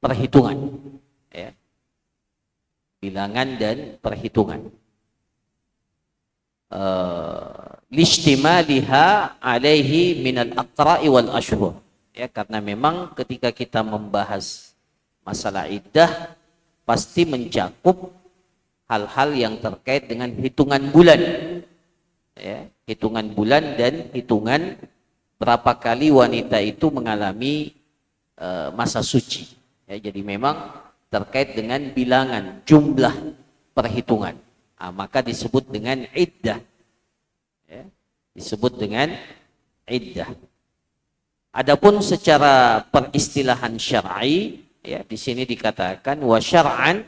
perhitungan, ya. Bilangan dan perhitungan. Lishtimaliha alaihi minal aqra'i wal ashhur, ya, karena memang ketika kita membahas masalah iddah pasti mencakup hal-hal yang terkait dengan hitungan bulan, ya, hitungan bulan dan hitungan berapa kali wanita itu mengalami masa suci, ya. Jadi memang terkait dengan bilangan jumlah perhitungan, maka disebut dengan iddah, ya, disebut dengan iddah. Adapun secara peristilahan syar'i, ya, di sini dikatakan wa syar'an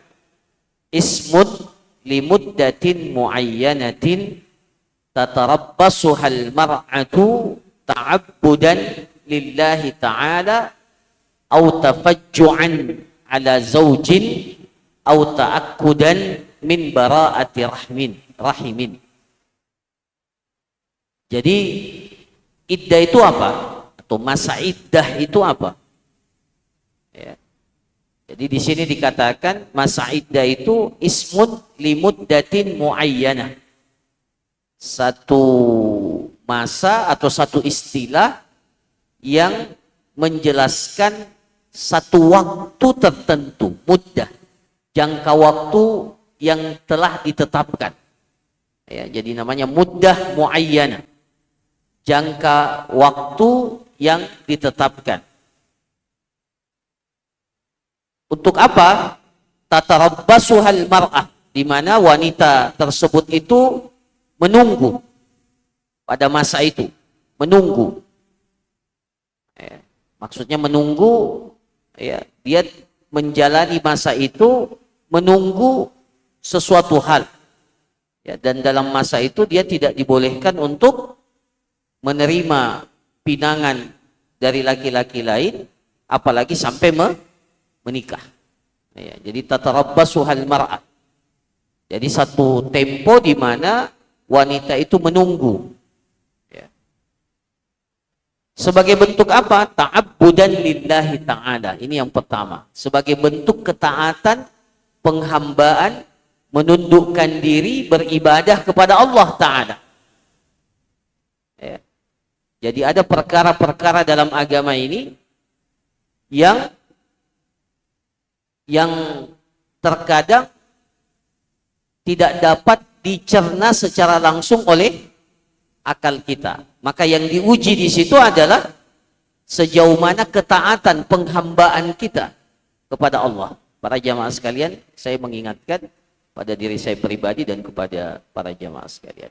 ismud limuddatin muayyanatin tatarabbasuhal mar'atu ta'abbudan lillahi ta'ala au tafajju'an ala zawjin au ta'akkudan min bara'ati rahimin. Jadi iddah itu apa? Atau masa iddah itu apa? Ya. Jadi di sini dikatakan masa iddah itu ismun limuddatin muayyanah. Satu masa atau satu istilah yang menjelaskan satu waktu tertentu, muddah, jangka waktu yang telah ditetapkan, ya, jadi namanya muddah muayyanah, jangka waktu yang ditetapkan. Untuk apa? Tatarabbasuhal mar'ah, di mana wanita tersebut itu menunggu pada masa itu, menunggu, ya, maksudnya menunggu, ya, dia menjalani masa itu menunggu sesuatu hal, ya, dan dalam masa itu dia tidak dibolehkan untuk menerima pinangan dari laki-laki lain, apalagi sampai menikah, ya. Jadi tatarabbasuhal mar'ah, jadi satu tempo di mana wanita itu menunggu, ya. Sebagai bentuk apa? Ta'abbudan lillahi ta'ala. Ini yang pertama, sebagai bentuk ketaatan, penghambaan, menundukkan diri, beribadah kepada Allah Ta'ala, ya. Jadi ada perkara-perkara dalam agama ini yang terkadang tidak dapat dicerna secara langsung oleh akal kita. Maka yang diuji di situ adalah sejauh mana ketaatan penghambaan kita kepada Allah. Para jamaah sekalian, saya mengingatkan pada diri saya pribadi dan kepada para jamaah sekalian.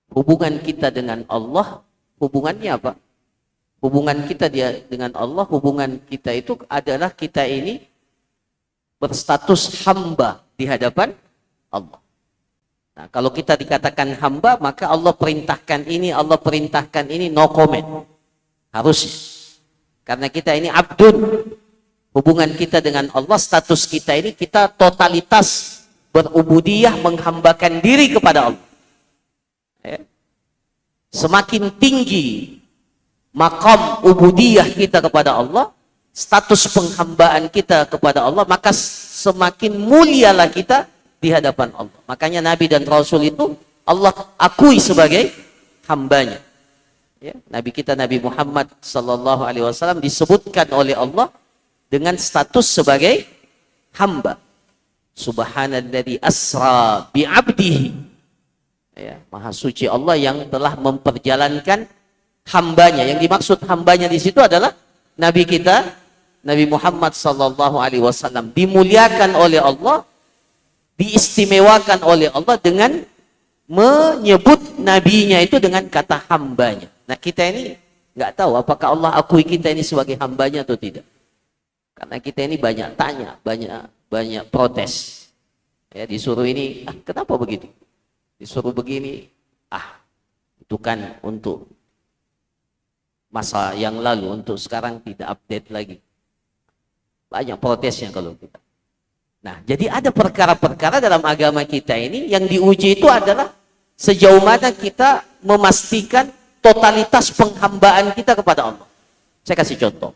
Hubungan kita dengan Allah, hubungannya apa? Hubungan kita dengan Allah, hubungan kita itu adalah kita ini berstatus hamba di hadapan Allah. Nah, kalau kita dikatakan hamba, maka Allah perintahkan ini, Allah perintahkan ini, no comment. Harus. Karena kita ini abdun. Hubungan kita dengan Allah, status kita ini, kita totalitas berubudiyah, menghambakan diri kepada Allah. Ya. Semakin tinggi maqam ubudiyah kita kepada Allah, status penghambaan kita kepada Allah, maka semakin mulialah kita di hadapan Allah. Makanya Nabi dan Rasul itu Allah akui sebagai hambanya, ya. Nabi kita Nabi Muhammad sallallahu alaihi wasallam disebutkan oleh Allah dengan status sebagai hamba. Subhanalladzi asra bi 'abdihi, ya, maha suci Allah yang telah memperjalankan hambanya. Yang dimaksud hambanya di situ adalah Nabi kita Nabi Muhammad sallallahu alaihi wasallam dimuliakan oleh Allah, diistimewakan oleh Allah dengan menyebut nabinya itu dengan kata hambanya. Nah, kita ini nggak tahu apakah Allah akui kita ini sebagai hambanya atau tidak. Karena kita ini banyak tanya, banyak protes. Ya, disuruh ini, kenapa begitu? Disuruh begini, itu kan untuk masa yang lalu, untuk sekarang tidak update lagi. Banyak protesnya kalau kita. Nah, jadi ada perkara-perkara dalam agama kita ini yang diuji itu adalah sejauh mana kita memastikan totalitas penghambaan kita kepada Allah. Saya kasih contoh.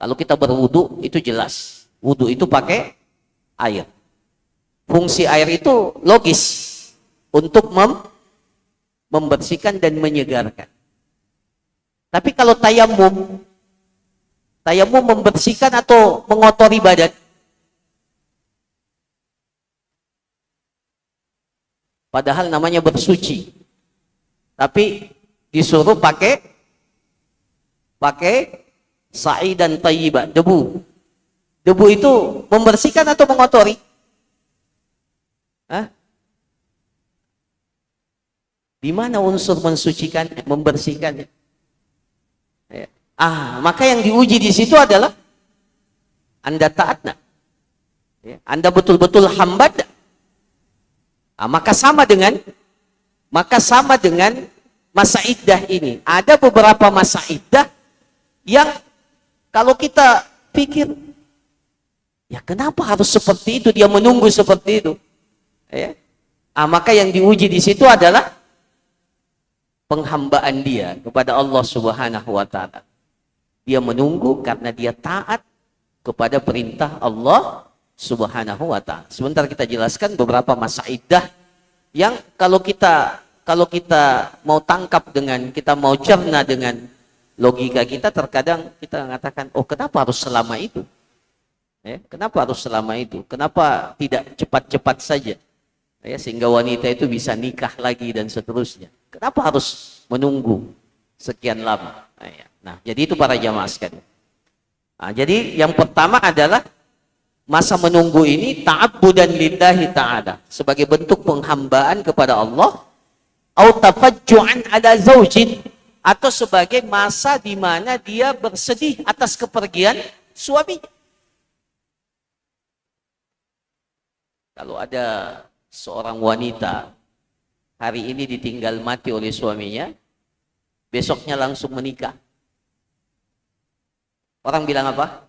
Kalau kita berwudu itu jelas. Wudu itu pakai air. Fungsi air itu logis untuk membersihkan dan menyegarkan. Tapi kalau tayamum membersihkan atau mengotori badan? Padahal namanya bersuci. Tapi disuruh pakai sa'i dan thayyibah, debu. Debu itu membersihkan atau mengotori? Hah? Di mana unsur mensucikan, membersihkan? Ya. Maka yang diuji di situ adalah Anda taat nak? Ya. Anda betul-betul hamba tak? Maka sama dengan masa iddah ini. Ada beberapa masa iddah yang kalau kita pikir, ya kenapa harus seperti itu? Dia menunggu seperti itu. Ya. Maka yang diuji di situ adalah penghambaan dia kepada Allah Subhanahu wa Ta'ala. Dia menunggu karena dia taat kepada perintah Allah Subhanahu wa Ta'ala. Sebentar kita jelaskan beberapa masa iddah yang kalau kita mau tangkap kita mau cerna dengan logika kita, terkadang kita mengatakan, oh kenapa harus selama itu? Kenapa harus selama itu? Kenapa tidak cepat-cepat saja? Sehingga wanita itu bisa nikah lagi dan seterusnya. Kenapa harus menunggu sekian lama? Nah, jadi itu para jamaah sekalian. Jadi yang pertama adalah masa menunggu ini ta'abbudan lillahi ta'ala, sebagai bentuk penghambaan kepada Allah, au tafajju'an ala zaujin, atau sebagai masa di mana dia bersedih atas kepergian suaminya. Kalau ada seorang wanita hari ini ditinggal mati oleh suaminya, besoknya langsung menikah, orang bilang apa?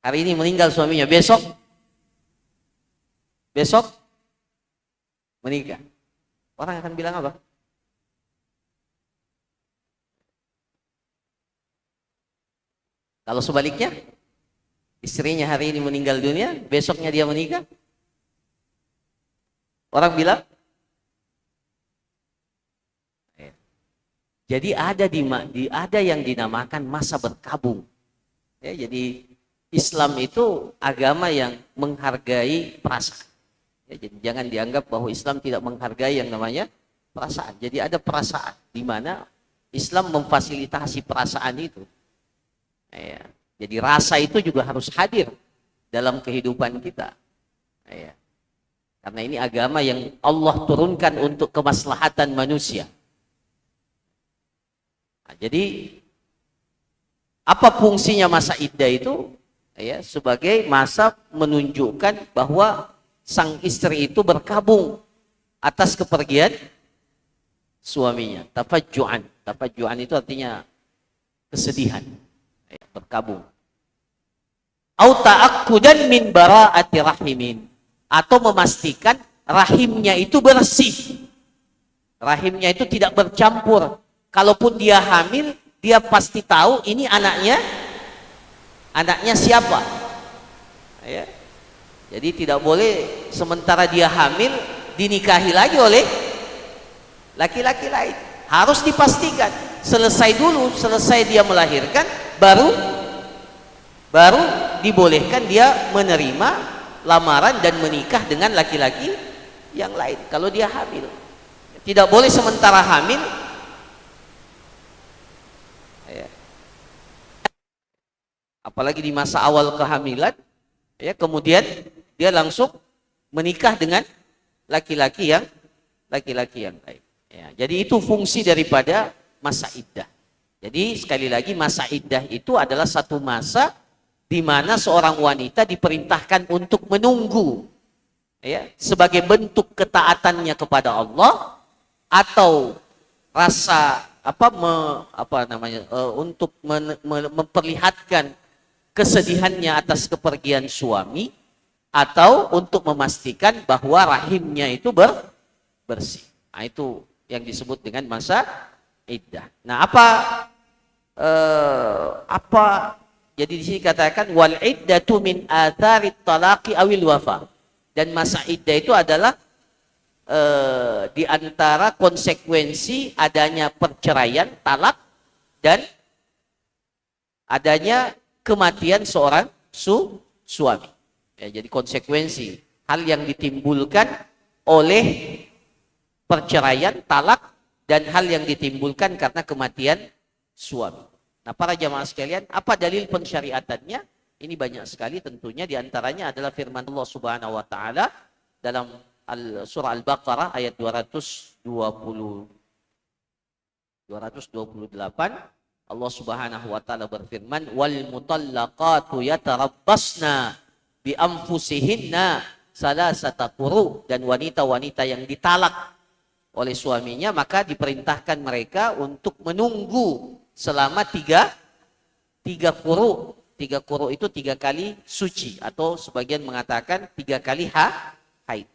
Hari ini meninggal suaminya, besok menikah, orang akan bilang apa? Kalau sebaliknya, istrinya hari ini meninggal dunia, besoknya dia menikah, orang bilang. Jadi ada yang dinamakan masa berkabung. Jadi Islam itu agama yang menghargai perasaan. Jadi jangan dianggap bahwa Islam tidak menghargai yang namanya perasaan. Jadi ada perasaan di mana Islam memfasilitasi perasaan itu. Jadi rasa itu juga harus hadir dalam kehidupan kita. Karena ini agama yang Allah turunkan untuk kemaslahatan manusia. Jadi apa fungsinya masa iddah itu? Sebagai masa menunjukkan bahwa sang istri itu berkabung atas kepergian suaminya. Tafajju'an itu artinya kesedihan, berkabung. Au ta'akkudan min bara'ati rahimin, atau memastikan rahimnya itu bersih. Rahimnya itu tidak bercampur. Kalaupun dia hamil, dia pasti tahu ini anaknya siapa. Jadi tidak boleh sementara dia hamil dinikahi lagi oleh laki-laki lain. Harus dipastikan selesai dia melahirkan, baru dibolehkan dia menerima lamaran dan menikah dengan laki-laki yang lain kalau dia hamil. Tidak boleh sementara hamil apalagi di masa awal kehamilan, kemudian dia langsung menikah dengan laki-laki yang lain. Jadi itu fungsi daripada masa iddah. Jadi sekali lagi masa iddah itu adalah satu masa di mana seorang wanita diperintahkan untuk menunggu, sebagai bentuk ketaatannya kepada Allah, atau rasa untuk memperlihatkan kesedihannya atas kepergian suami, atau untuk memastikan bahwa rahimnya itu bersih. Itu yang disebut dengan masa iddah. Nah, apa apa, jadi di sini katakan wal iddatu min atharit talaqi awil wafa, dan masa iddah itu adalah di antara konsekuensi adanya perceraian, talak, dan adanya kematian seorang suami. Ya, jadi konsekuensi hal yang ditimbulkan oleh perceraian, talak, dan hal yang ditimbulkan karena kematian suami. Nah, para jamaah sekalian, apa dalil pensyariatannya? Ini banyak sekali tentunya, diantaranya adalah firman Allah Subhanahu wa taala dalam surah Al-Baqarah ayat 228. Allah Subhanahu wa taala berfirman, wal mutallaqatu yatarabbasna bi anfusihinna salasata quru, dan wanita-wanita yang ditalak oleh suaminya maka diperintahkan mereka untuk menunggu selama tiga quru. 3 quru itu 3 kali suci, atau sebagian mengatakan 3 kali haid.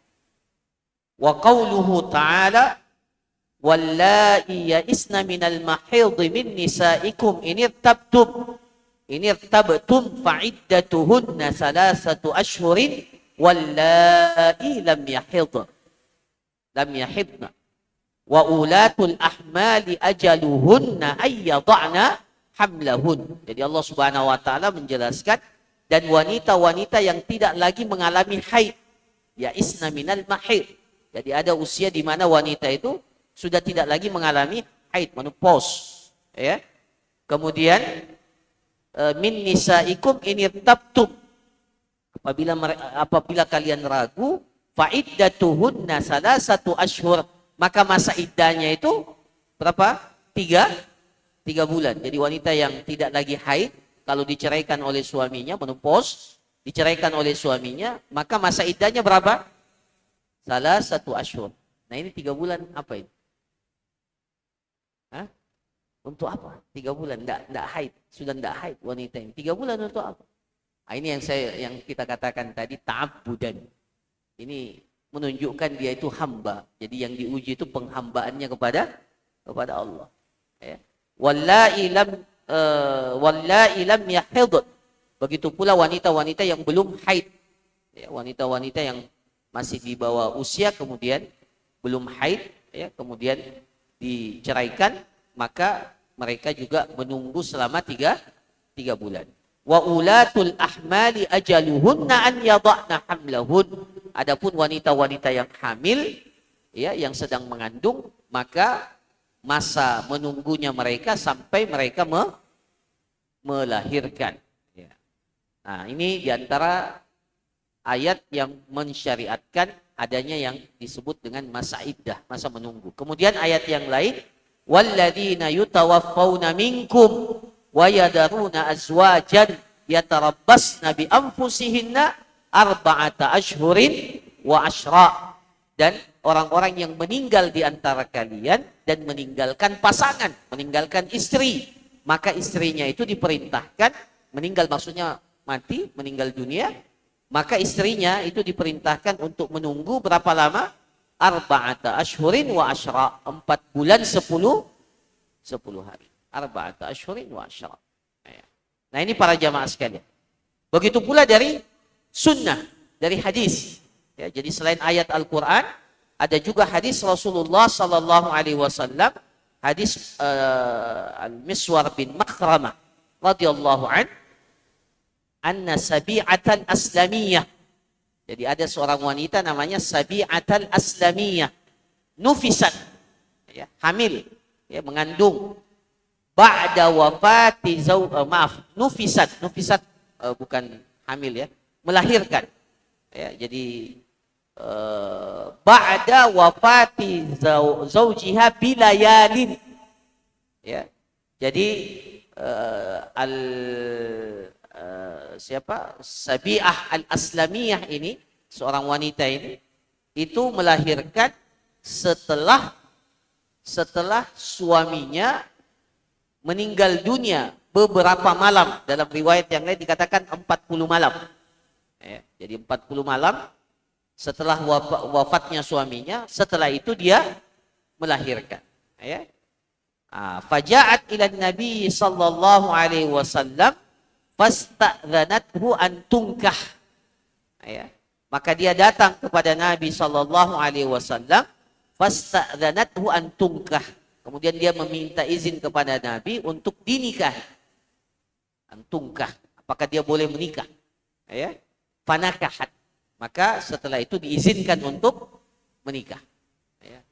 Wa qauluhu ta'ala wallai ya'isna minal mahidh min nisaikum in irtabtum fa'iddatuhunna salasatu ashhurin wallai lam yahidna wa ulatul ahmali ajaluhunna ayyada'na hamlahun. Jadi Allah Subhanahu wa taala menjelaskan, dan wanita-wanita yang tidak lagi mengalami haid, ya'isna minal mahidh. Jadi ada usia di mana wanita itu sudah tidak lagi mengalami haid, menopause, ya. Kemudian min nisaikum in irtabtum, apabila kalian ragu, fa'iddatuhunna salasatu ashhur, maka masa iddahnya itu berapa? 3 bulan. Jadi wanita yang tidak lagi haid, kalau diceraikan oleh suaminya, menopause, diceraikan oleh suaminya, maka masa iddahnya berapa? Salasatu ashhur. Nah, ini 3 bulan apa ini? Hah? Untuk apa? 3 bulan enggak haid, sudah enggak haid wanita ini. 3 bulan untuk apa? Nah, ini yang kita katakan tadi ta'abbudan. Ini menunjukkan dia itu hamba. Jadi yang diuji itu penghambaannya kepada Allah. Ya. Wallai lam yahid. Begitu pula wanita-wanita yang belum haid. Ya, wanita-wanita yang masih di bawah usia kemudian belum haid, ya, kemudian diceraikan, maka mereka juga menunggu selama 3 bulan. Wa ulatul ahmali ajaluhunna an yada'na hamlahun. Adapun wanita-wanita yang hamil, ya, yang sedang mengandung, maka masa menunggunya mereka sampai mereka melahirkan. Ya. Nah, ini diantara ayat yang mensyariatkan adanya yang disebut dengan masa iddah, masa menunggu. Kemudian ayat yang lain, walladzina yutawaffawna minkum wa yadaruna azwajan yatarabbasna bi anfusihinna arba'ata ashhurin wa ashra. Dan orang-orang yang meninggal di antara kalian dan meninggalkan pasangan, meninggalkan istri, maka istrinya itu diperintahkan, meninggal maksudnya mati, meninggal dunia, maka istrinya itu diperintahkan untuk menunggu berapa lama? Arba'ata ashhurin wa ashra, 4 bulan 10 hari. Arba'ata ashhurin wa ashra. Nah, ini para jamaah sekalian. Begitu pula dari sunnah, dari hadis. Ya, jadi selain ayat Al-Quran, ada juga hadis Rasulullah Sallallahu Alaihi Wasallam, hadis Al-Miswar bin Makhramah radhiyallahu anna Sabi'atal Aslamiyah. Jadi ada seorang wanita namanya Sabi'atal Aslamiyah, nufisat, ya, hamil, ya, mengandung, ba'da wafati nufisat bukan hamil, ya, melahirkan, ya, jadi ba'da wafati zaujiha bilayalin, ya, jadi Sabi'ah al-Aslamiyah ini, seorang wanita ini, itu melahirkan setelah suaminya meninggal dunia beberapa malam. Dalam riwayat yang lain dikatakan 40 malam. Ya, jadi 40 malam setelah wafatnya suaminya, setelah itu dia melahirkan. Ya. Faja'at ila Nabi sallallahu alaihi wasallam fasta'dhanathu an tunkah. Ya. Maka dia datang kepada Nabi sallallahu alaihi wasallam fasta'dhanathu an tunkah. Kemudian dia meminta izin kepada Nabi untuk dinikahi. An tunkah. Apakah dia boleh menikah? Ya. Fanakahat. Maka setelah itu diizinkan untuk menikah.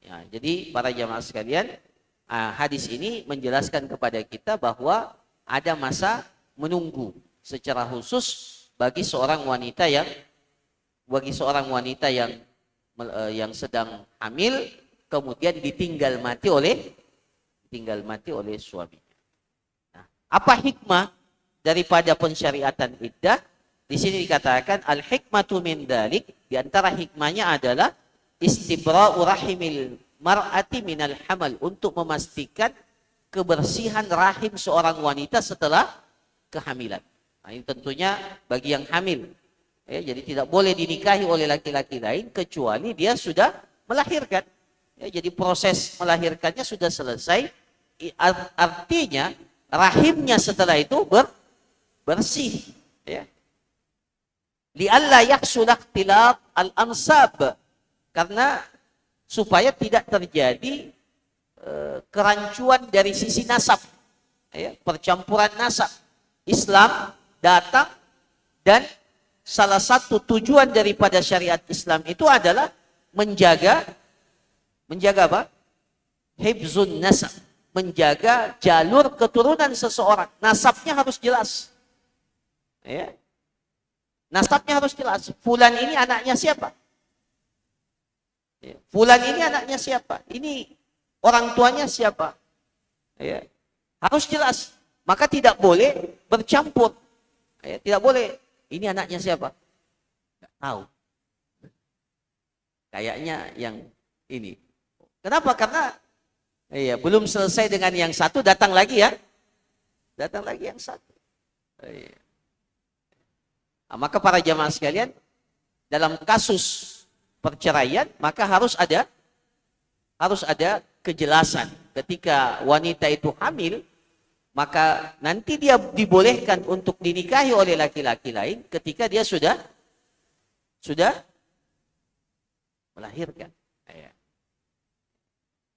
Ya, jadi para jamaah sekalian, hadis ini menjelaskan kepada kita bahwa ada masa menunggu secara khusus bagi seorang wanita yang sedang hamil kemudian ditinggal mati oleh suaminya. Nah, apa hikmah daripada pensyariatan iddah? Di sini dikatakan al-hikmatu min dzalik, di antara hikmahnya adalah istibra'u rahimil mar'ati minal hamal, untuk memastikan kebersihan rahim seorang wanita setelah kehamilan. Nah, ini tentunya bagi yang hamil. Ya, jadi tidak boleh dinikahi oleh laki-laki lain kecuali dia sudah melahirkan. Ya, jadi proses melahirkannya sudah selesai. Artinya rahimnya setelah itu bersih. Ya. Li'alla yahsul ikhtilat al-ansab, karena supaya tidak terjadi kerancuan dari sisi nasab, ya, percampuran nasab. Islam datang dan salah satu tujuan daripada syariat Islam itu adalah menjaga apa? Hifzun nasab, menjaga jalur keturunan seseorang. Nasabnya harus jelas. Ya. Nasabnya harus jelas. Fulan ini anaknya siapa? Ya. Fulan ini anaknya siapa? Ini orang tuanya siapa? Ya. Harus jelas. Maka tidak boleh bercampur. Ya. Tidak boleh. Ini anaknya siapa? Nggak tahu. Kayaknya yang ini. Kenapa? Karena belum selesai dengan yang satu, datang lagi ya. Datang lagi yang satu. Nah, maka para jamaah sekalian, dalam kasus perceraian maka harus ada kejelasan. Ketika wanita itu hamil, maka nanti dia dibolehkan untuk dinikahi oleh laki-laki lain ketika dia sudah melahirkan.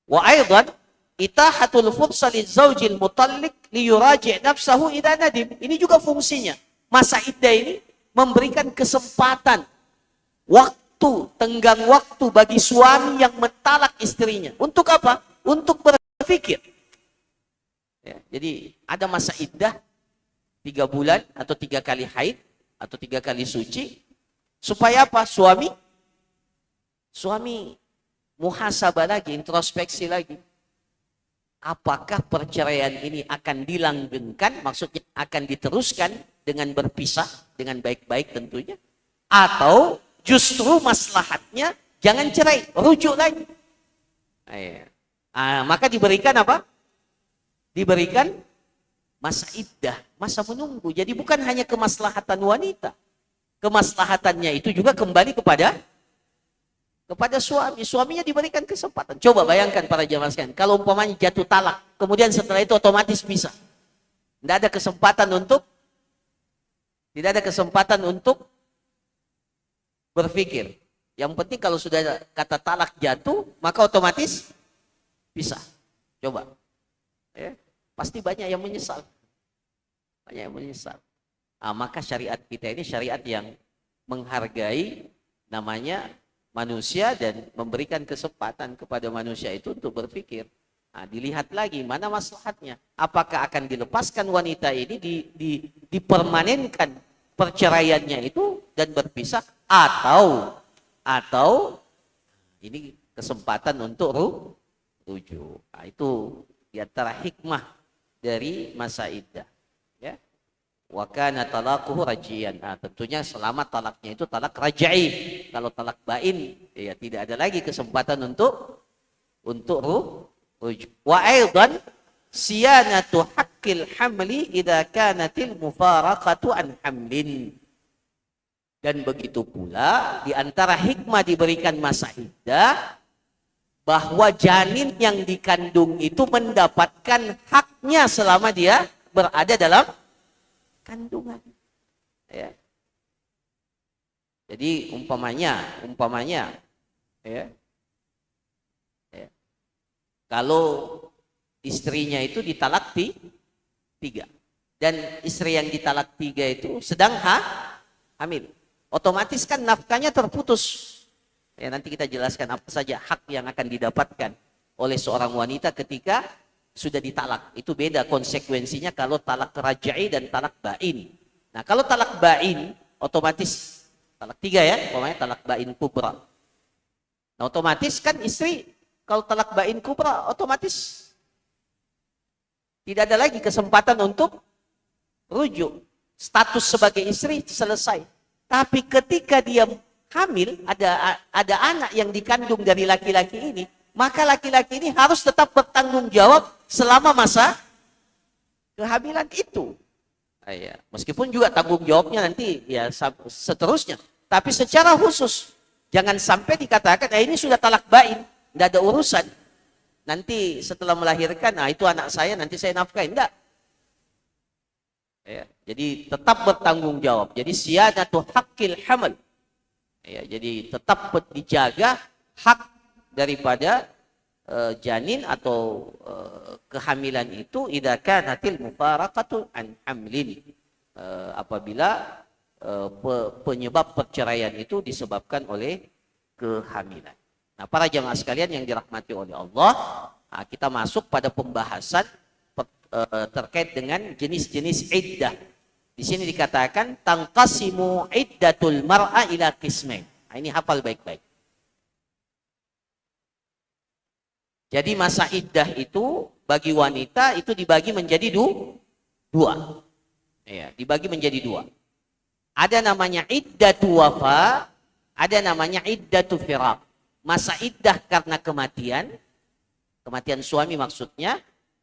Wa aidan itahatul fursa lizawjil mutalliq liyuraji' nafsahu idza nadim. Ini juga fungsinya. Masa iddah ini memberikan kesempatan, tenggang waktu bagi suami yang mentalak istrinya. Untuk apa? Untuk berpikir. Ya, jadi ada masa iddah 3 bulan atau 3 kali haid atau 3 kali suci. Supaya apa? Suami muhasabah lagi, introspeksi lagi. Apakah perceraian ini akan dilanggengkan? Maksudnya akan diteruskan dengan berpisah dengan baik-baik tentunya, atau justru maslahatnya jangan cerai, rujuk lagi. Maka diberikan apa? Diberikan masa iddah, masa menunggu. Jadi bukan hanya kemaslahatan wanita, kemaslahatannya itu juga kembali kepada suami. Suaminya diberikan kesempatan. Coba bayangkan para jamaah sekalian, kalau umpamanya jatuh talak, kemudian setelah itu otomatis pisah. Tidak ada kesempatan untuk berpikir. Yang penting kalau sudah kata talak jatuh, maka otomatis pisah. Coba. Ya, pasti banyak yang menyesal. Maka syariat kita ini syariat yang menghargai namanya manusia dan memberikan kesempatan kepada manusia itu untuk berpikir. Dilihat lagi mana maslahatnya. Apakah akan dilepaskan wanita ini, dipermanenkan perceraiannya itu dan berpisah, atau ini kesempatan untuk rujuk. Itu diantara hikmah dari masa iddah. Ya. Wa kana talaquhu rajian. Tentunya selama talaknya itu talak raj'i. Kalau talak bain, ya tidak ada lagi kesempatan untuk rujuk. Wa aidan siyanatu haqqil hamli idza kanatil mufaraqatu an hamlin. Dan begitu pula di antara hikmah diberikan masa iddah bahwa janin yang dikandung itu mendapatkan haknya selama dia berada dalam kandungan. Ya. Jadi umpamanya, ya, kalau istrinya itu ditalak tiga, dan istri yang ditalak tiga itu sedang hamil, otomatis kan nafkahnya terputus. Ya, nanti kita jelaskan apa saja hak yang akan didapatkan oleh seorang wanita ketika sudah ditalak. Itu beda konsekuensinya kalau talak raj'i dan talak bain. Nah, kalau talak bain otomatis talak tiga ya, pokoknya talak bain kubra. Nah, otomatis kan istri kalau talak bain kubra otomatis tidak ada lagi kesempatan untuk rujuk. Status sebagai istri selesai. Tapi ketika dia hamil, ada anak yang dikandung dari laki-laki ini, maka laki-laki ini harus tetap bertanggung jawab selama masa kehamilan itu. Ya, meskipun juga tanggung jawabnya nanti ya seterusnya. Tapi secara khusus, jangan sampai dikatakan, ini sudah talak bain, tidak ada urusan. Nanti setelah melahirkan, nah itu anak saya, nanti saya nafkahin. Enggak. Ya, jadi tetap bertanggung jawab. Jadi siyadatu haqqil hamal. Ya, jadi tetap dijaga hak daripada janin atau kehamilan itu idza kanatil mufaraqatu an hamlin. Apabila penyebab perceraian itu disebabkan oleh kehamilan. Nah, para jamaah sekalian yang dirahmati oleh Allah, kita masuk pada pembahasan terkait dengan jenis-jenis iddah. Di sini dikatakan tangqasimu iddatul mar'a ila qismain. Nah, ini hafal baik-baik. Jadi masa iddah itu bagi wanita itu dibagi menjadi dua. Ya, dibagi menjadi dua. Ada namanya iddatu wafa, ada namanya iddatu firaq. Masa iddah karena kematian suami maksudnya,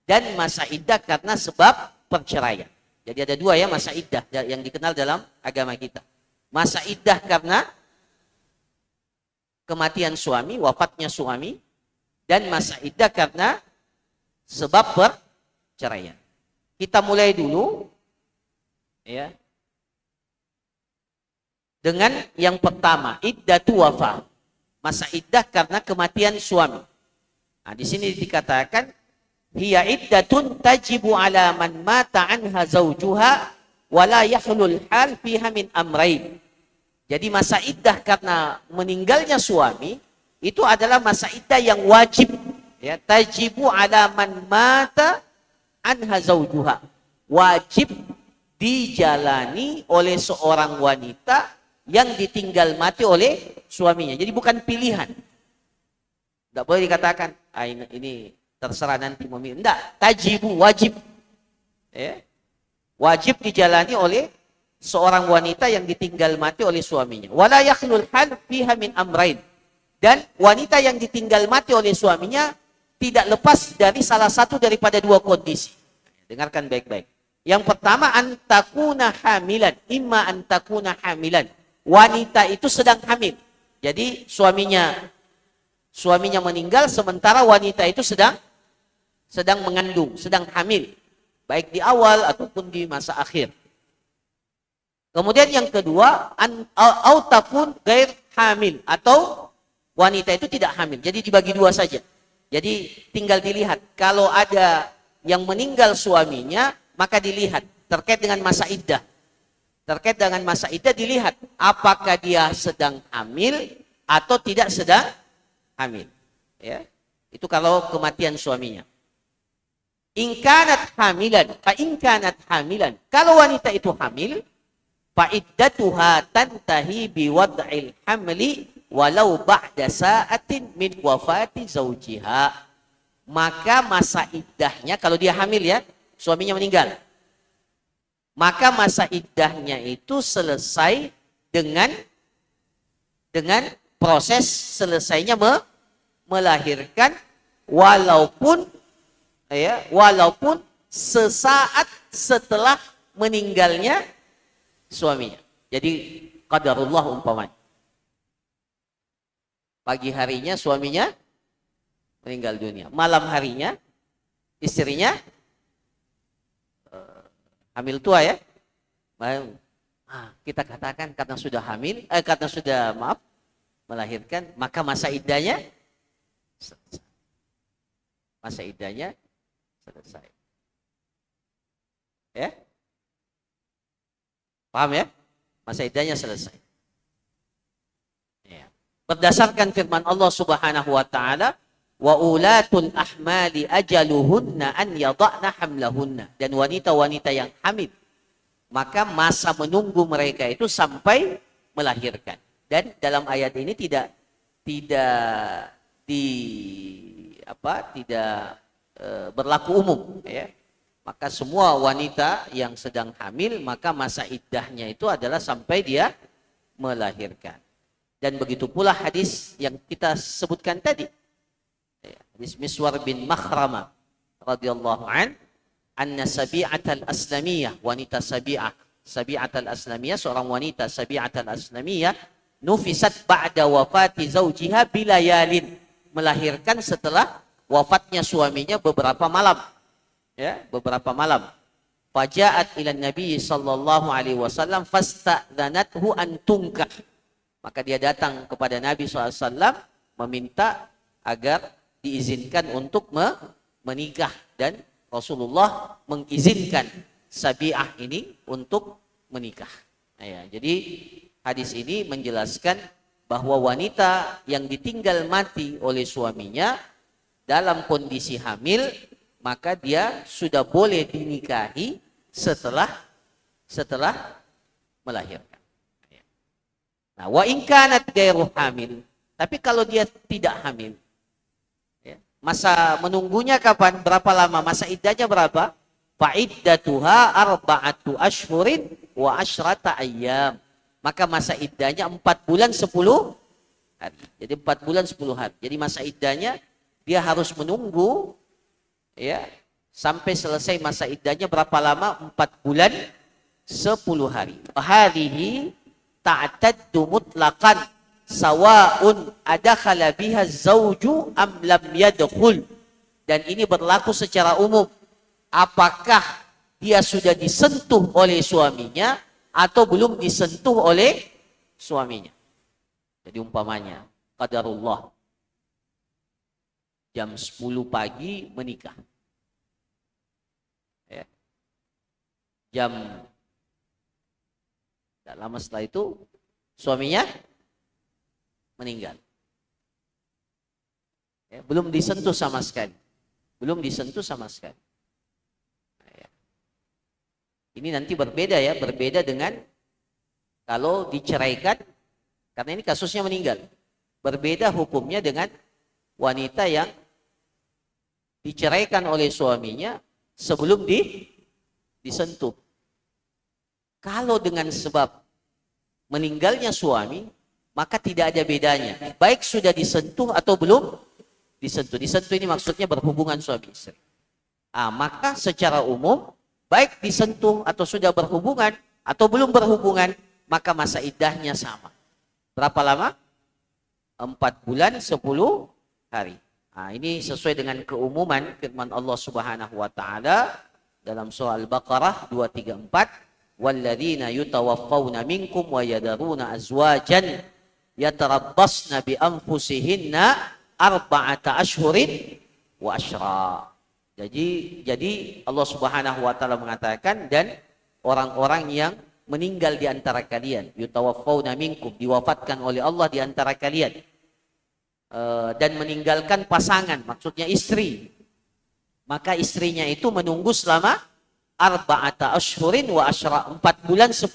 dan masa iddah karena sebab perceraian. Jadi ada dua ya masa iddah yang dikenal dalam agama kita. Masa iddah karena kematian suami, wafatnya suami, dan masa iddah karena sebab perceraian. Kita mulai dulu ya dengan yang pertama, iddatu wafa. Masa iddah karena kematian suami. Nah, di sini dikatakan hiya iddatun tajibu ala man mata anha zawjuha wa la yahlul hal fiha min amrayn. Jadi masa iddah karena meninggalnya suami itu adalah masa iddah yang wajib, ya, tajibu ala man mata anha zawjuha. Wajib dijalani oleh seorang wanita yang ditinggal mati oleh suaminya. Jadi bukan pilihan. Tidak boleh dikatakan, ini terserah nanti memilih. Tidak, tajibu, wajib. Ya. Wajib dijalani oleh seorang wanita yang ditinggal mati oleh suaminya. Wala yakhlul hal fiha min amrain. Dan wanita yang ditinggal mati oleh suaminya tidak lepas dari salah satu daripada dua kondisi. Dengarkan baik-baik. Yang pertama, antakuna hamilan. Imma antakuna hamilan. Wanita itu sedang hamil. Jadi suaminya meninggal sementara wanita itu sedang mengandung, sedang hamil. Baik di awal ataupun di masa akhir. Kemudian yang kedua, autakun gair hamil. Atau wanita itu tidak hamil. Jadi dibagi dua saja. Jadi tinggal dilihat. Kalau ada yang meninggal suaminya, maka dilihat terkait dengan masa iddah. Terkait dengan masa iddah dilihat apakah dia sedang hamil atau tidak sedang hamil. Ya. Itu kalau kematian suaminya. In kanat hamilan, fa in kanat hamilan. Kalau wanita itu hamil, fa iddatuha tantahi bi wad'il hamli walau ba'da sa'atin min wafati zawjiha. Maka masa iddahnya kalau dia hamil ya, suaminya meninggal. Maka masa iddahnya itu selesai dengan proses selesainya melahirkan walaupun sesaat setelah meninggalnya suaminya. Jadi qadarullah umpamanya. Pagi harinya suaminya meninggal dunia. Malam harinya istrinya hamil tua ya. Kita katakan karena sudah hamil, karena sudah melahirkan, maka masa iddahnya selesai. Masa iddahnya selesai. Ya? Paham ya? Masa iddahnya selesai. Ya. Berdasarkan firman Allah Subhanahu wa taala, wa ulatul ahmali ajaluhunna an yada'na hamlahunna, dan wanita-wanita yang hamil maka masa menunggu mereka itu sampai melahirkan. Dan dalam ayat ini tidak berlaku umum ya. Maka semua wanita yang sedang hamil maka masa iddahnya itu adalah sampai dia melahirkan. Dan begitu pula hadis yang kita sebutkan tadi. Hadis Miswar bin Makhrama radhiyallahu an, anna Sabi'atal Aslamiyah, wanita Sabi'atal Aslamiyah, seorang wanita Sabi'atal Aslamiyah, nufisat ba'da wafati zawjiha bilayalin, melahirkan setelah wafatnya suaminya beberapa malam. Ya, beberapa malam. Faja'at ila Nabi sallallahu alaihi wasallam fasta'dhanathu an tunkah. Maka dia datang kepada Nabi SAW meminta agar diizinkan untuk menikah, dan Rasulullah mengizinkan Sabi'ah ini untuk menikah. Nah, ya, jadi hadis ini menjelaskan bahwa wanita yang ditinggal mati oleh suaminya dalam kondisi hamil, maka dia sudah boleh dinikahi setelah melahirkan. Nah, wa in kanat ghairu hamil, tapi kalau dia tidak hamil, masa menunggunya kapan? Berapa lama? Masa iddahnya berapa? Fa'iddatuha arba'atu ashhurin wa asyrata ayyam. Maka masa iddahnya 4 bulan 10 hari. Jadi 4 bulan 10 hari. Jadi masa iddahnya dia harus menunggu ya sampai selesai masa iddahnya berapa lama? 4 bulan 10 hari. Hadhihi ta'taddu mutlaqan sawa'un adakhala biha zawju am lam yadkhul. Dan ini berlaku secara umum, apakah dia sudah disentuh oleh suaminya atau belum disentuh oleh suaminya. Jadi umpamanya qadarullah jam 10 pagi menikah ya. Jam tidak lama setelah itu suaminya meninggal. Ya, belum disentuh sama sekali. Belum disentuh sama sekali. Nah, ya. Ini nanti berbeda ya, berbeda dengan kalau diceraikan, karena ini kasusnya meninggal. Berbeda hukumnya dengan wanita yang diceraikan oleh suaminya sebelum disentuh. Kalau dengan sebab meninggalnya suami, maka tidak ada bedanya. Baik sudah disentuh atau belum disentuh. Disentuh ini maksudnya berhubungan suami istri. Maka secara umum, baik disentuh atau sudah berhubungan atau belum berhubungan, maka masa iddahnya sama. Berapa lama? 4 bulan 10 hari. Ini sesuai dengan keumuman firman Allah Subhanahu wa taala dalam surah Al-Baqarah 234. Walladzina yutawaffawna minkum wa yadaruna azwajan yatarabbasna bi anfusihinna arba'ata ashhurin wa asyra. Jadi Allah Subhanahu wa taala mengatakan, dan orang-orang yang meninggal di antara kalian, yutawaffawna minkum, diwafatkan oleh Allah di antara kalian, dan meninggalkan pasangan, maksudnya istri, maka istrinya itu menunggu selama arba'ata ashhurin wa asyra, 4 bulan 10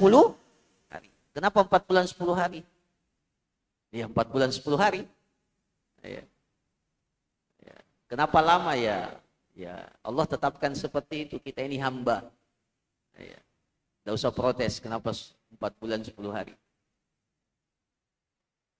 hari. Kenapa 4 bulan 10 hari? Ya 4 bulan 10 hari. Ya. Ya. Kenapa lama ya? Ya Allah tetapkan seperti itu, kita ini hamba. Ya. Tidak usah protes kenapa 4 bulan 10 hari.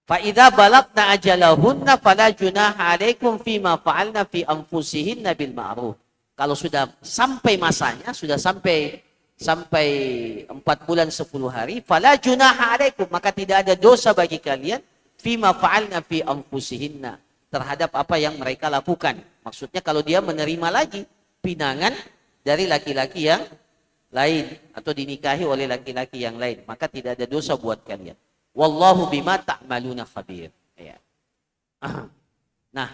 Fa idza balagna ajalahunna fala junaha 'alaikum fima fa'alna fi anfusihinna bil ma'ruf. Kalau sudah sampai masanya, sudah sampai 4 bulan 10 hari, fala junaha 'alaikum, maka tidak ada dosa bagi kalian fima fa'alna fi anfusihinna, terhadap apa yang mereka lakukan. Maksudnya kalau dia menerima lagi pinangan dari laki-laki yang lain atau dinikahi oleh laki-laki yang lain, maka tidak ada dosa buat kalian. Wallahu bima ta'maluna khabir. Ya. Nah,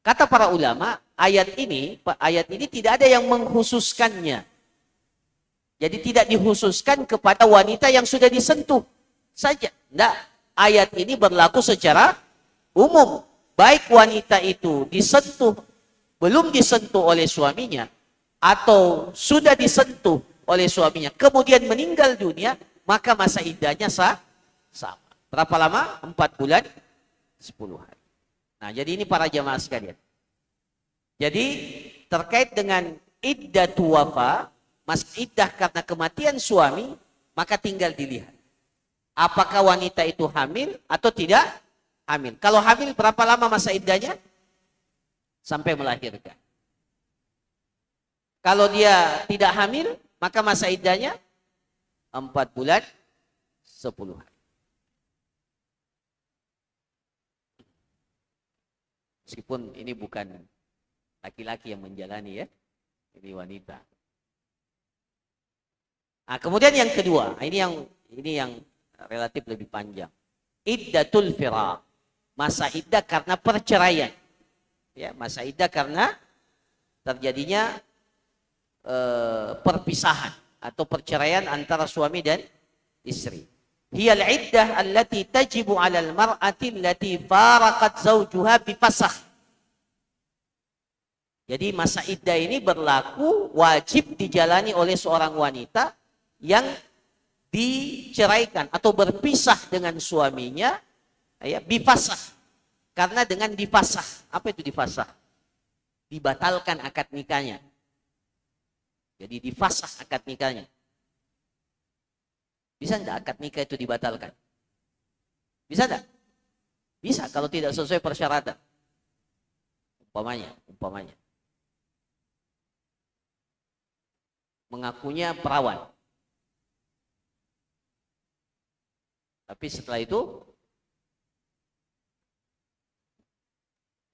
kata para ulama, ayat ini tidak ada yang mengkhususkannya. Jadi tidak dikhususkan kepada wanita yang sudah disentuh saja. Tidak. Ayat ini berlaku secara umum. Baik wanita itu disentuh, belum disentuh oleh suaminya, atau sudah disentuh oleh suaminya, kemudian meninggal dunia, maka masa iddahnya sama. Berapa lama? 4 bulan, 10 hari. Nah, jadi ini para jamaah sekalian. Jadi terkait dengan iddatu wafa, masa iddah karena kematian suami, maka tinggal dilihat. Apakah wanita itu hamil atau tidak hamil. Kalau hamil berapa lama masa iddahnya? Sampai melahirkan. Kalau dia tidak hamil, maka masa iddahnya 4 bulan 10 hari. Meskipun ini bukan laki-laki yang menjalani ya, ini wanita. Nah, kemudian yang kedua, ini yang relatif lebih panjang. Iddatul firaq. Masa iddah karena perceraian. Ya, masa iddah karena terjadinya perpisahan atau perceraian antara suami dan istri. Hiyal iddah allati tajibu 'alal mar'ati allati faraqat zawjuha bi fasakh. Jadi masa iddah ini berlaku wajib dijalani oleh seorang wanita yang diceraikan atau berpisah dengan suaminya ya, bifasah. Karena dengan difasah. Apa itu difasah? Dibatalkan akad nikahnya. Jadi difasah akad nikahnya. Bisa enggak akad nikah itu dibatalkan? Bisa enggak? Bisa kalau tidak sesuai persyaratan. Umpamanya. Mengakunya perawan. Tapi setelah itu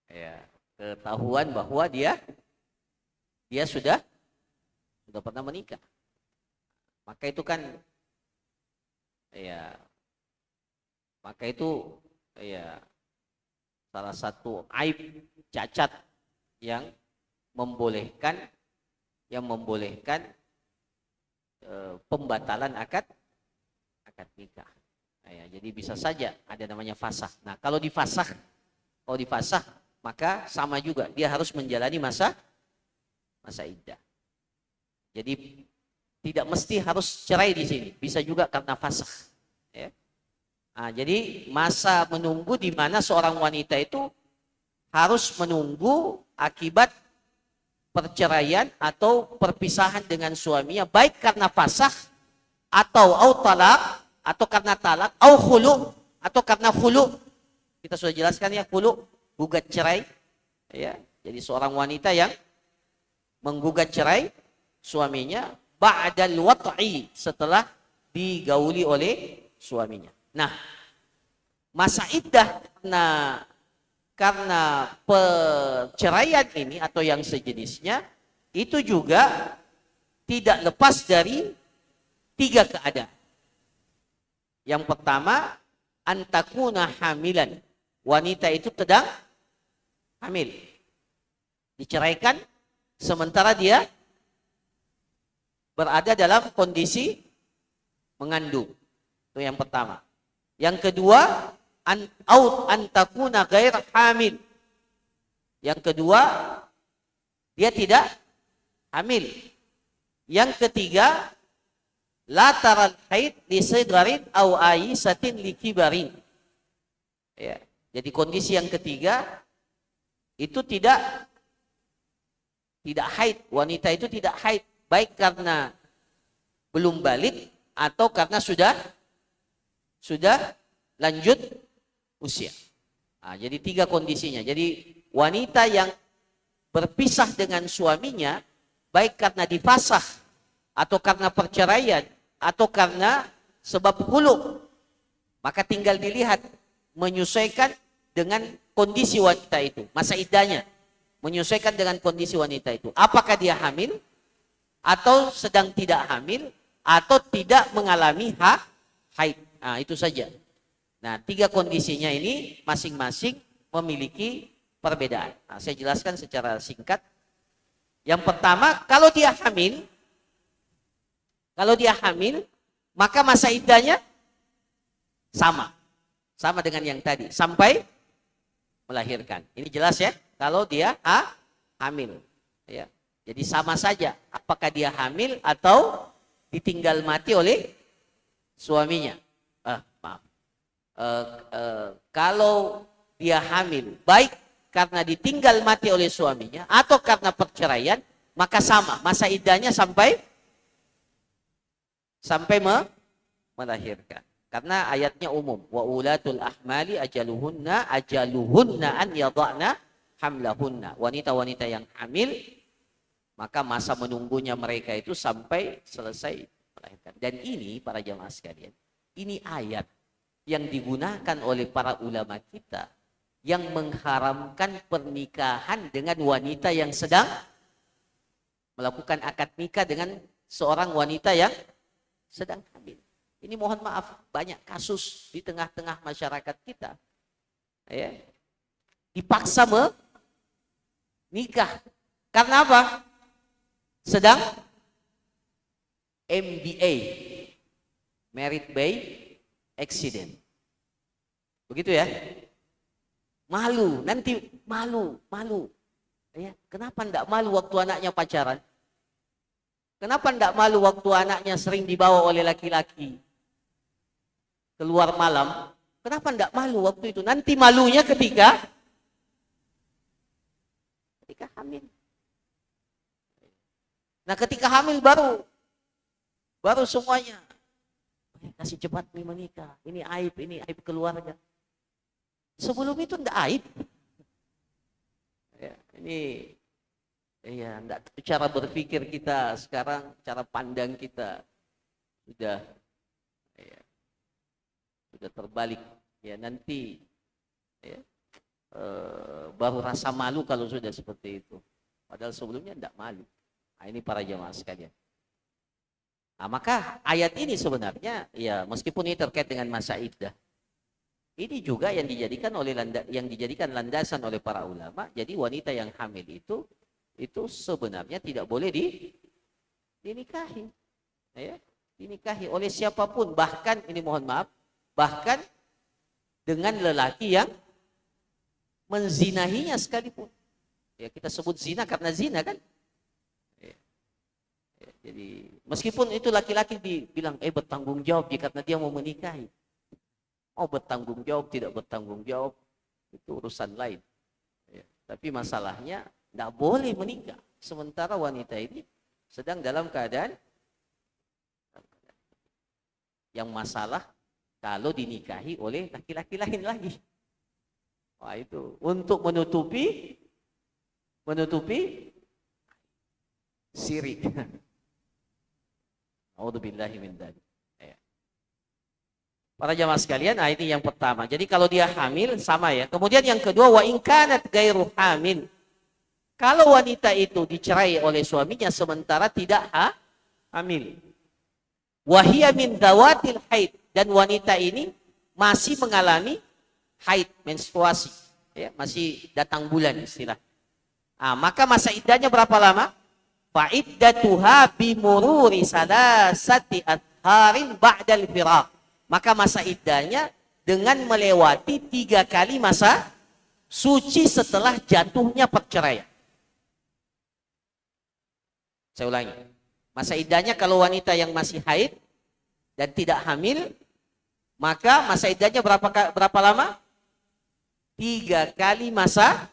ya, ketahuan bahwa dia sudah pernah menikah. Maka itu kan ya, maka itu ya salah satu aib, cacat yang membolehkan pembatalan akad nikah. Ya, jadi bisa saja ada namanya fasakh. Nah, kalau difasakh maka sama juga dia harus menjalani masa iddah. Jadi tidak mesti harus cerai di sini, bisa juga karena fasakh. Ya. Nah, jadi masa menunggu di mana seorang wanita itu harus menunggu akibat perceraian atau perpisahan dengan suaminya, baik karena fasakh atau talak, atau karena talak, au khulu, atau karena khulu. Kita sudah jelaskan ya, khulu, gugat cerai. Ya, jadi seorang wanita yang menggugat cerai suaminya ba'dal wat'i, setelah digauli oleh suaminya. Nah, masa iddah karena perceraian ini atau yang sejenisnya itu juga tidak lepas dari 3 keadaan. Yang pertama, antakuna hamilan. Wanita itu sedang hamil. Diceraikan sementara dia berada dalam kondisi mengandung. Itu yang pertama. Yang kedua, antakuna ghair hamil. Yang kedua, dia tidak hamil. Yang ketiga, la taral haid li sigarin au aisatin li kibarin. Ya, jadi kondisi yang ketiga itu tidak haid. Wanita itu tidak haid, baik karena belum balik atau karena sudah lanjut usia. Nah, jadi 3 kondisinya. Jadi wanita yang berpisah dengan suaminya baik karena difasakh atau karena perceraian atau karena sebab khulu, maka tinggal dilihat menyesuaikan dengan kondisi wanita itu, masa iddahnya menyesuaikan dengan kondisi wanita itu. Apakah dia hamil atau sedang tidak hamil atau tidak mengalami haid. Nah, itu saja. Nah, 3 kondisinya ini masing-masing memiliki perbedaan. Nah, saya jelaskan secara singkat. Yang pertama, kalau dia hamil, maka masa iddahnya sama dengan yang tadi sampai melahirkan. Ini jelas ya? Kalau dia hamil, ya. Jadi sama saja. Apakah dia hamil atau ditinggal mati oleh suaminya? Kalau dia hamil, baik karena ditinggal mati oleh suaminya atau karena perceraian, maka sama masa iddahnya sampai melahirkan. Karena ayatnya umum, wa ulatul ahmali ajaluhunna an yadha'na hamlahunna. Wanita-wanita yang hamil, maka masa menunggunya mereka itu sampai selesai melahirkan. Dan ini para jamaah sekalian, ini ayat yang digunakan oleh para ulama kita yang mengharamkan pernikahan dengan wanita yang sedang melakukan akad nikah dengan seorang wanita yang sedang hamil. Ini mohon maaf, banyak kasus di tengah-tengah masyarakat kita, ya, dipaksa menikah. Karena apa? Sedang MBA, Married by Accident. Begitu ya? Malu, nanti malu. Ya, kenapa enggak malu waktu anaknya pacaran? Kenapa enggak malu waktu anaknya sering dibawa oleh laki-laki keluar malam? Kenapa enggak malu waktu itu? Nanti malunya ketika hamil. Nah, ketika hamil baru semuanya kasih cepat nih menikah. Ini aib keluarga. Sebelum itu enggak aib. Ya, ini enggak, cara berpikir kita sekarang, cara pandang kita sudah terbalik. Ya, nanti baru rasa malu kalau sudah seperti itu. Padahal sebelumnya enggak malu. Nah, ini para jamaah sekalian. Nah, maka ayat ini sebenarnya ya meskipun ini terkait dengan masa iddah, ini juga yang dijadikan landasan oleh para ulama. Jadi wanita yang hamil itu sebenarnya tidak boleh dinikahi. Ya, dinikahi oleh siapapun, bahkan ini mohon maaf, bahkan dengan lelaki yang menzinahinya sekalipun. Ya, kita sebut zina karena zina kan. Jadi meskipun itu laki-laki dibilang bertanggung jawab karena dia mau menikahi. Oh, bertanggung jawab, tidak bertanggung jawab, itu urusan lain. Ya, tapi masalahnya tidak boleh menikah. Sementara wanita ini sedang dalam keadaan yang masalah kalau dinikahi oleh laki-laki lain lagi. Wah, itu untuk menutupi sirik. A'udzubillahi min dzalik. Para jamaah sekalian, nah ini yang pertama. Jadi kalau dia hamil sama ya. Kemudian yang kedua, wa in kanat ghairu hamil. Kalau wanita itu dicerai oleh suaminya sementara tidak hamil. Wa hiya min dawatil haid, dan wanita ini masih mengalami haid, menstruasi, ya, masih datang bulan istilah. Nah, maka masa iddahnya berapa lama? Fa iddatuha bimururi salasati atharin ba'dal firaq. Maka masa iddahnya dengan melewati 3 kali masa suci setelah jatuhnya perceraian. Saya ulangi. Masa iddahnya kalau wanita yang masih haid dan tidak hamil, maka masa iddahnya berapa lama? 3 kali masa.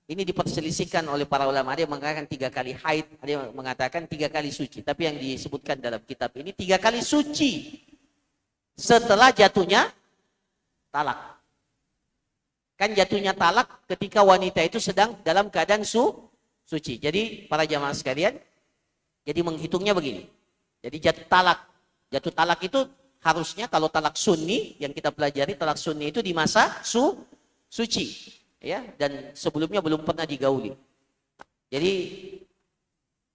Ini diperselisihkan oleh para ulama. Ada yang mengatakan 3 kali haid, ada yang mengatakan 3 kali suci. Tapi yang disebutkan dalam kitab ini 3 kali suci setelah jatuhnya talak. Kan jatuhnya talak ketika wanita itu sedang dalam keadaan suci. Jadi para jamaah sekalian, jadi menghitungnya begini. Jadi jatuh talak itu harusnya kalau talak sunni yang kita pelajari, talak sunni itu di masa suci, ya, dan sebelumnya belum pernah digauli. Jadi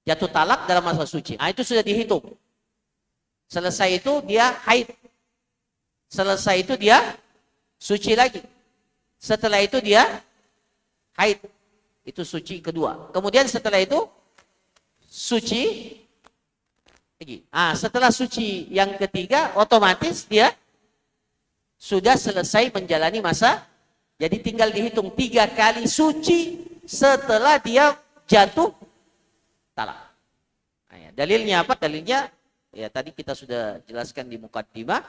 jatuh talak dalam masa suci. Nah, itu sudah dihitung. Selesai itu dia haid. Selesai itu dia suci lagi. Setelah itu dia haid. Itu suci kedua. Kemudian setelah itu suci lagi. Setelah suci yang ketiga, otomatis dia sudah selesai menjalani masa. Jadi tinggal dihitung 3 kali suci setelah dia jatuh talak. Nah, ya. Dalilnya apa? Dalilnya ya tadi kita sudah jelaskan di muqaddimah,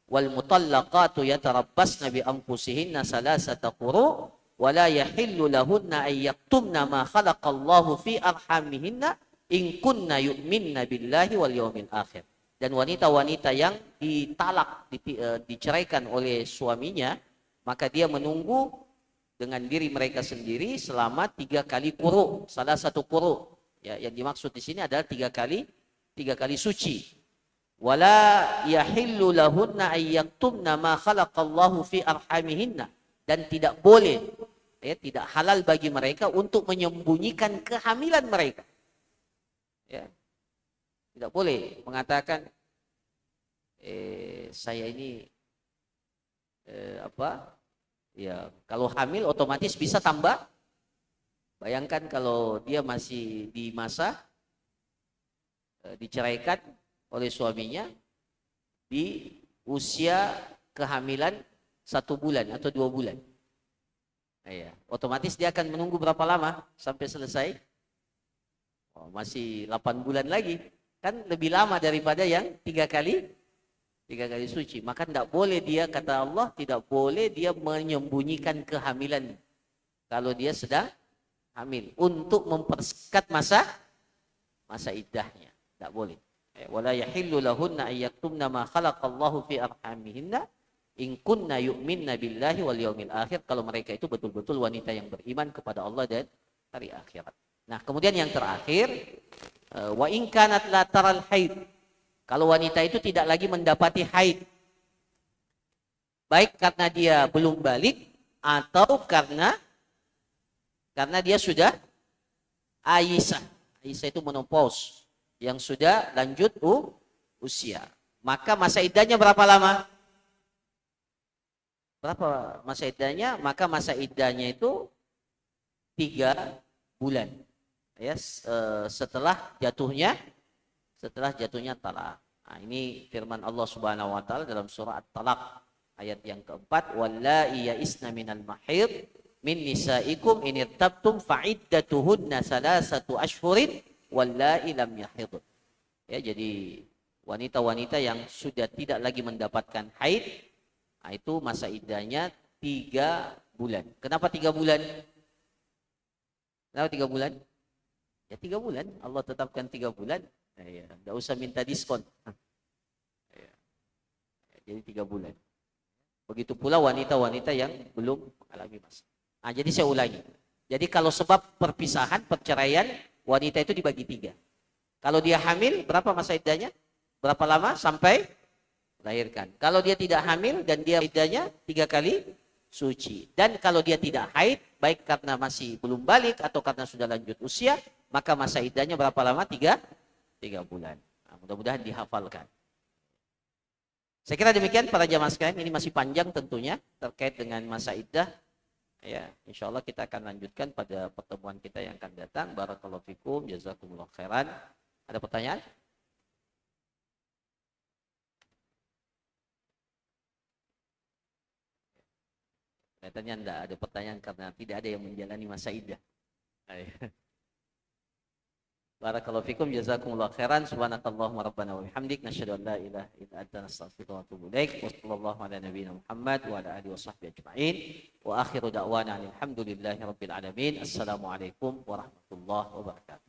wal mutallaqatu yatarabbasna bi anfusihinna salasata quru wa la yahillu lahunna ay yaktumna ma khalaqallahu fi arhamihinna in kunna yu'minna billahi wal yawmil akhir. Dan wanita-wanita yang ditalak, diceraikan oleh suaminya, maka dia menunggu dengan diri mereka sendiri selama 3 kali quru. Salah satu quru ya, yang dimaksud di sini adalah 3 kali suci. Wala yahillu lahunna ay yaktumna ma khalaqallahu fi arhamihinna, dan tidak boleh, ya, tidak halal bagi mereka untuk menyembunyikan kehamilan mereka. Ya. Tidak boleh mengatakan saya ini ya, kalau hamil otomatis bisa tambah. Bayangkan kalau dia masih di masa diceraikan oleh suaminya di usia kehamilan 1 bulan atau 2 bulan. Nah, ya, otomatis dia akan menunggu berapa lama sampai selesai? Masih 8 bulan lagi. Kan lebih lama daripada yang 3 kali suci. Maka tidak boleh dia, kata Allah, tidak boleh dia menyembunyikan kehamilan kalau dia sedang hamil untuk mempersingkat masa iddahnya. Tidak boleh. Wala yahillu lahunna ay yaktumna ma khalaqallahu fi arhamihinna in kunna yu'minna billahi wal yawmil akhir, kalau mereka itu betul-betul wanita yang beriman kepada Allah dan hari akhirat. Nah, kemudian yang terakhir, wa in kanat la taral haid, kalau wanita itu tidak lagi mendapati haid, baik karena dia belum balik atau karena dia sudah Aisyah itu menopause, yang sudah lanjut usia. Maka masa iddahnya berapa lama? Berapa masa iddahnya? Maka masa iddahnya itu 3 bulan. Ya, setelah jatuhnya talak. Nah, ini firman Allah Subhanahu wa taala dalam surah At-Talaq ayat yang keempat, wallai ya'isna minal mahid min nisaikum in irtabtum fa'iddatuhunna salasatu ashhurin wallai lam yahid. Ya, jadi wanita-wanita yang sudah tidak lagi mendapatkan haid, nah, itu masa iddahnya 3 bulan. Kenapa 3 bulan? Kenapa 3 bulan? Ya 3 bulan, Allah tetapkan 3 bulan. Ya, tidak usah minta diskon. Ya, jadi 3 bulan. Begitu pula wanita-wanita yang belum alami masa. Nah, jadi saya ulangi. Jadi kalau sebab perpisahan, perceraian, wanita itu dibagi 3. Kalau dia hamil, berapa masa iddahnya? Berapa lama sampai melahirkan? Kalau dia tidak hamil dan dia iddahnya 3 kali suci. Dan kalau dia tidak haid, baik karena masih belum balik atau karena sudah lanjut usia, maka masa iddahnya berapa lama? 3 bulan. Nah, mudah-mudahan dihafalkan. Saya kira demikian para jamaah sekalian. Ini masih panjang tentunya terkait dengan masa iddah. Ya, insya Allah kita akan lanjutkan pada pertemuan kita yang akan datang. Barakallahu fikum, jazakumullah khairan. Ada pertanyaan? Kelihatannya tidak ada pertanyaan karena tidak ada yang menjalani masa iddah. Barakallahu fikum, jazakumullah khairan. Subhanakallahumma rabbana wa bihamdik, nasyhadu an la ilaha illa anta, nastaghfiruka wa atubu ilaik. Wassallallahu ala nabiyyina Muhammad wa ala alihi washabbihi ajma'in. Wa akhiru da'wana alhamdulillahi rabbil alamin. Assalamualaikum warahmatullahi wabarakatuh.